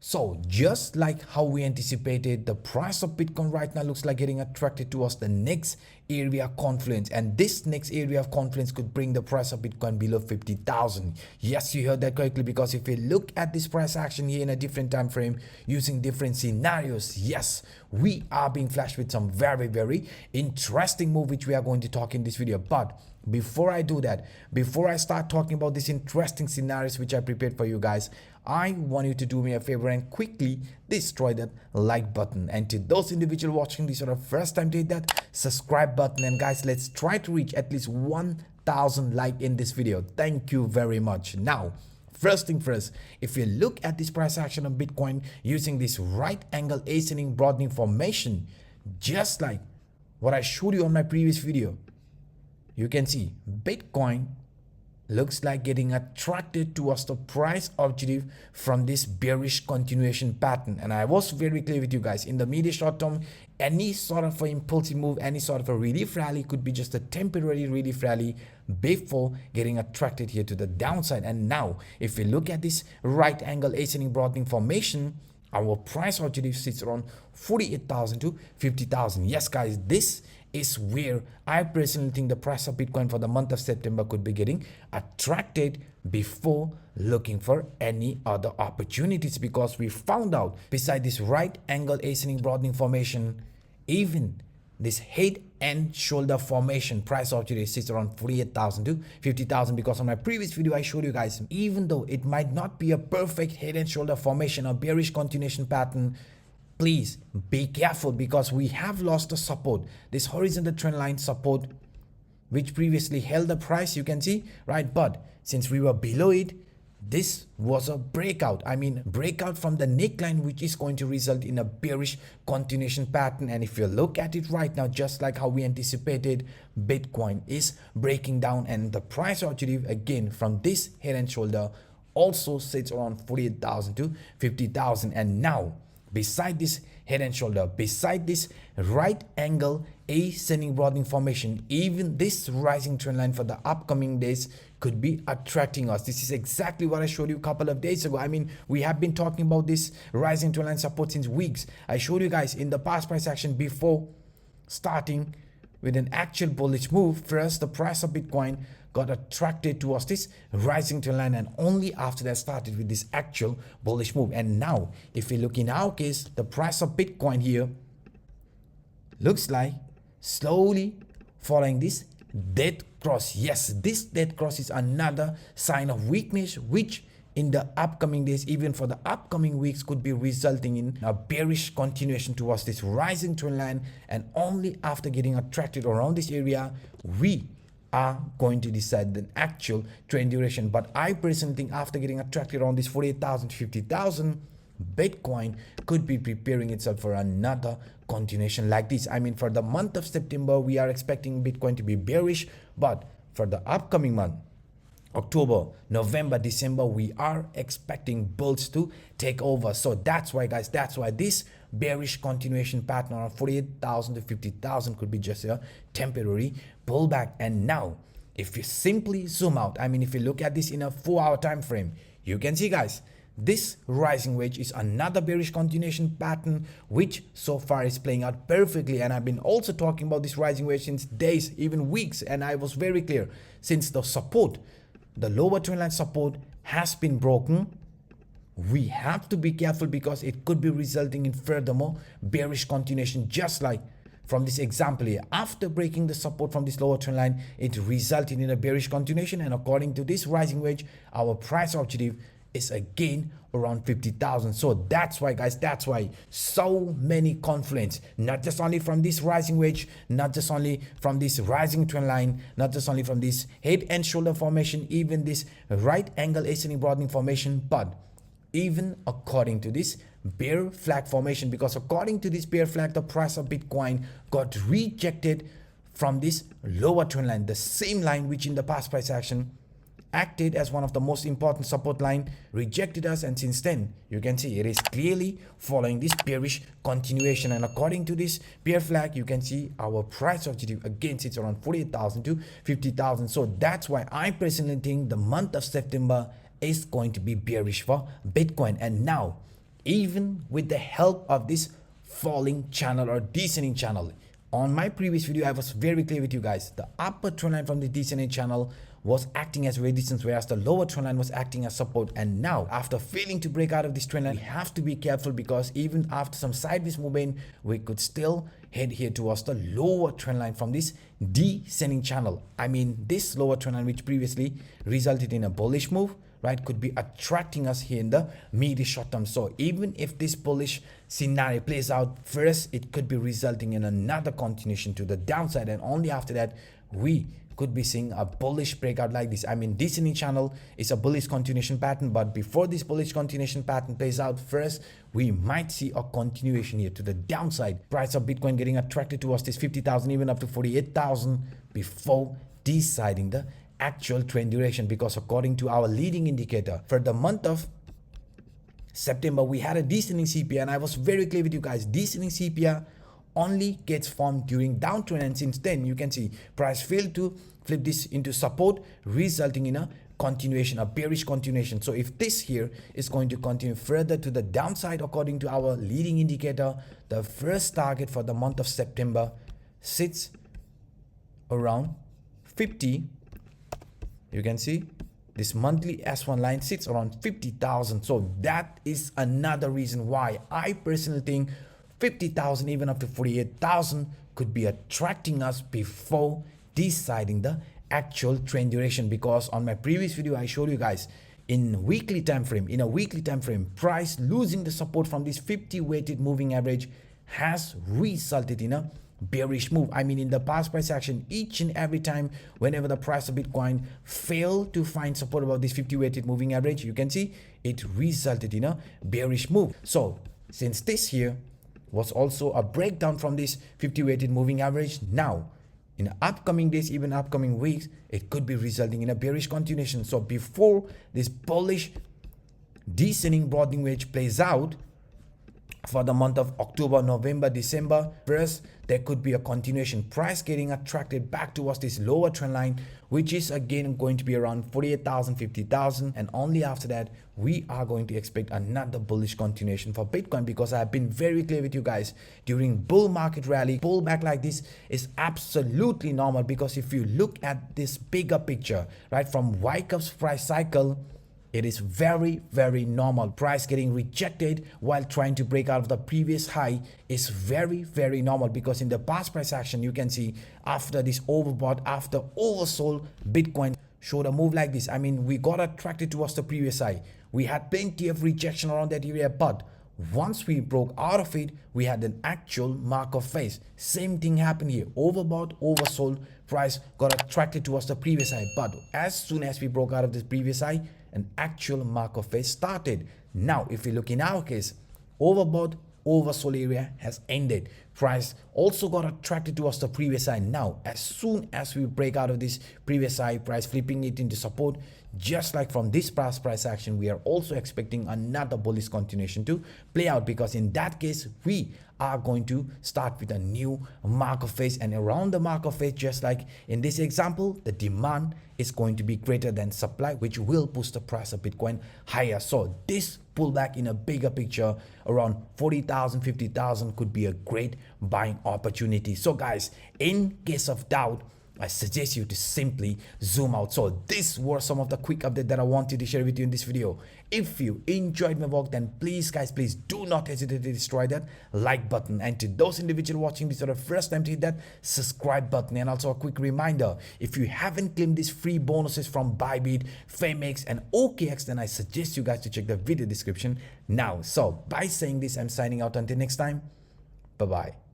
So just like how we anticipated, the price of Bitcoin right now looks like getting attracted towards the next area of confluence, and this next area of confluence could bring the price of Bitcoin below 50,000. Yes, you heard that correctly, because if we look at this price action here in a different time frame using different scenarios, yes, we are being flashed with some very interesting move which we are going to talk in this video. But before I do that, before I start talking about these interesting scenarios which I prepared for you guys, I want you to do me a favor and quickly destroy that like button. And to those individuals watching this for the first time, to hit that subscribe button. And guys, let's try to reach at least 1,000 likes in this video. Thank you very much. Now, first thing first, if you look at this price action of Bitcoin using this right angle ascending broadening formation, just like what I showed you on my previous video, you can see Bitcoin looks like getting attracted towards the price objective from this bearish continuation pattern. And I was very clear with you guys, in the medium short term, any sort of an impulsive move, any sort of a relief rally could be just a temporary relief rally before getting attracted here to the downside. And now if we look at this right angle ascending broadening formation, our price objective sits around 48,000 to 50,000. Yes guys, this is where I personally think the price of Bitcoin for the month of September could be getting attracted before looking for any other opportunities, because we found out beside this right angle ascending broadening formation, even this head and shoulder formation price objective sits around 48,000 to 50,000, because on my previous video I showed you guys, even though it might not be a perfect head and shoulder formation or bearish continuation pattern, please be careful, because we have lost the support, this horizontal trend line support which previously held the price, you can see, right? But since we were below it, this was a breakout. I mean, breakout from the neckline, which is going to result in a bearish continuation pattern. And if you look at it right now, just like how we anticipated, Bitcoin is breaking down, and the price objective again from this head and shoulder also sits around 48,000 to 50,000. And now beside this head and shoulder, beside this right angle ascending broadening formation, even this rising trend line for the upcoming days could be attracting us. This is exactly what I showed you a couple of days ago. I mean, we have been talking about this rising trend line support since weeks. I showed you guys in the past price action before starting with an actual bullish move. First, the price of Bitcoin got attracted towards this rising trend line, and only after that started with this actual bullish move. And now if we look in our case, the price of Bitcoin here looks like slowly following this dead cross. Yes, this dead cross is another sign of weakness, which in the upcoming days, even for the upcoming weeks, could be resulting in a bearish continuation towards this rising trend line. And only after getting attracted around this area, we are going to decide the actual trend duration. But I personally think after getting attracted around this 48,000 to 50,000, Bitcoin could be preparing itself for another continuation like this. I mean, for the month of September, we are expecting Bitcoin to be bearish, but for the upcoming month, October, November, December, we are expecting bulls to take over. So that's why guys, that's why this bearish continuation pattern on 48,000 to 50,000 could be just a temporary pullback. And now if you simply zoom out, I mean, if you look at this in a 4-hour time frame, you can see guys, this rising wedge is another bearish continuation pattern, which so far is playing out perfectly. And I've been also talking about this rising wedge since days, even weeks, and I was very clear, since the support, the lower trend line support has been broken, we have to be careful, because it could be resulting in furthermore bearish continuation, just like from this example here. After breaking the support from this lower trend line, it resulted in a bearish continuation, and according to this rising wedge, our price objective is again around 50,000. So that's why guys, that's why so many confluence, not just only from this rising wedge, not just only from this rising trend line, not just only from this head and shoulder formation, even this right angle ascending broadening formation, but even according to this bear flag formation, because according to this bear flag, the price of Bitcoin got rejected from this lower trend line, the same line which in the past price action acted as one of the most important support line, rejected us, and since then you can see it is clearly following this bearish continuation. And according to this bear flag, you can see our price objective again sits around 48,000 to 50,000. So that's why I personally think the month of September is going to be bearish for Bitcoin. And now even with the help of this falling channel or descending channel. On my previous video, I was very clear with you guys. The upper trend line from the descending channel was acting as resistance, whereas the lower trend line was acting as support. And now, after failing to break out of this trend line, we have to be careful, because even after some sideways movement, we could still head here towards the lower trend line from this descending channel. I mean, this lower trend line, which previously resulted in a bullish move, right, could be attracting us here in the mid short term. So even if this bullish scenario plays out first, it could be resulting in another continuation to the downside, and only after that we could be seeing a bullish breakout like this. I mean, descending channel is a bullish continuation pattern, but before this bullish continuation pattern plays out first, we might see a continuation here to the downside. Price of Bitcoin getting attracted towards this 50,000, even up to 48,000 before deciding the actual trend duration, because according to our leading indicator for the month of September, we had a descending CPI, and I was very clear with you guys, descending CPI only gets formed during downtrend, and since then you can see price failed to flip this into support, resulting in a continuation, a bearish continuation. So if this here is going to continue further to the downside, according to our leading indicator, the first target for the month of September sits around 50. You can see this monthly S1 line sits around 50,000. So that is another reason why I personally think 50,000, even up to 48,000, could be attracting us before deciding the actual trend duration. Because on my previous video, I showed you guys in a weekly time frame, price losing the support from this 50 weighted moving average has resulted in a bearish move. I mean, in the past price action, each and every time whenever the price of Bitcoin failed to find support above this 50 weighted moving average, you can see it resulted in a bearish move. So since this here was also a breakdown from this 50 weighted moving average, now in upcoming days, even upcoming weeks, it could be resulting in a bearish continuation. So before this bullish descending broadening wedge plays out for the month of October, November, December, first there could be a continuation, price getting attracted back towards this lower trend line, which is again going to be around 48,000, 50,000, and only after that we are going to expect another bullish continuation for Bitcoin. Because I have been very clear with you guys, during bull market rally, pullback like this is absolutely normal, because if you look at this bigger picture, right, from Wyckoff's price cycle, it is very, very normal. Price getting rejected while trying to break out of the previous high is very, very normal, because in the past price action, you can see after this overbought, after oversold, Bitcoin showed a move like this. I mean, we got attracted towards the previous high. We had plenty of rejection around that area, but once we broke out of it, we had an actual mark of face. Same thing happened here. Overbought, oversold, price got attracted towards the previous high. But as soon as we broke out of this previous high, an actual mark of face started. Now, if we look in our case, overbought, oversold area has ended. Price also got attracted towards the previous high. Now, as soon as we break out of this previous high, price flipping it into support, just like from this past price action, we are also expecting another bullish continuation to play out, because in that case, we are going to start with a new mark of face, and around the mark of face, just like in this example, the demand is going to be greater than supply, which will push the price of Bitcoin higher. So this pullback in a bigger picture around 40,000, 50,000 could be a great buying opportunity. So guys, in case of doubt, I suggest you to simply zoom out. So these were some of the quick updates that I wanted to share with you in this video. If you enjoyed my work, then please guys, please do not hesitate to destroy that like button. And to those individuals watching this for the first time, to hit that subscribe button. And also a quick reminder, if you haven't claimed these free bonuses from Bybit, Phemex and OKX, then I suggest you guys to check the video description now. So by saying this, I'm signing out until next time. Bye-bye.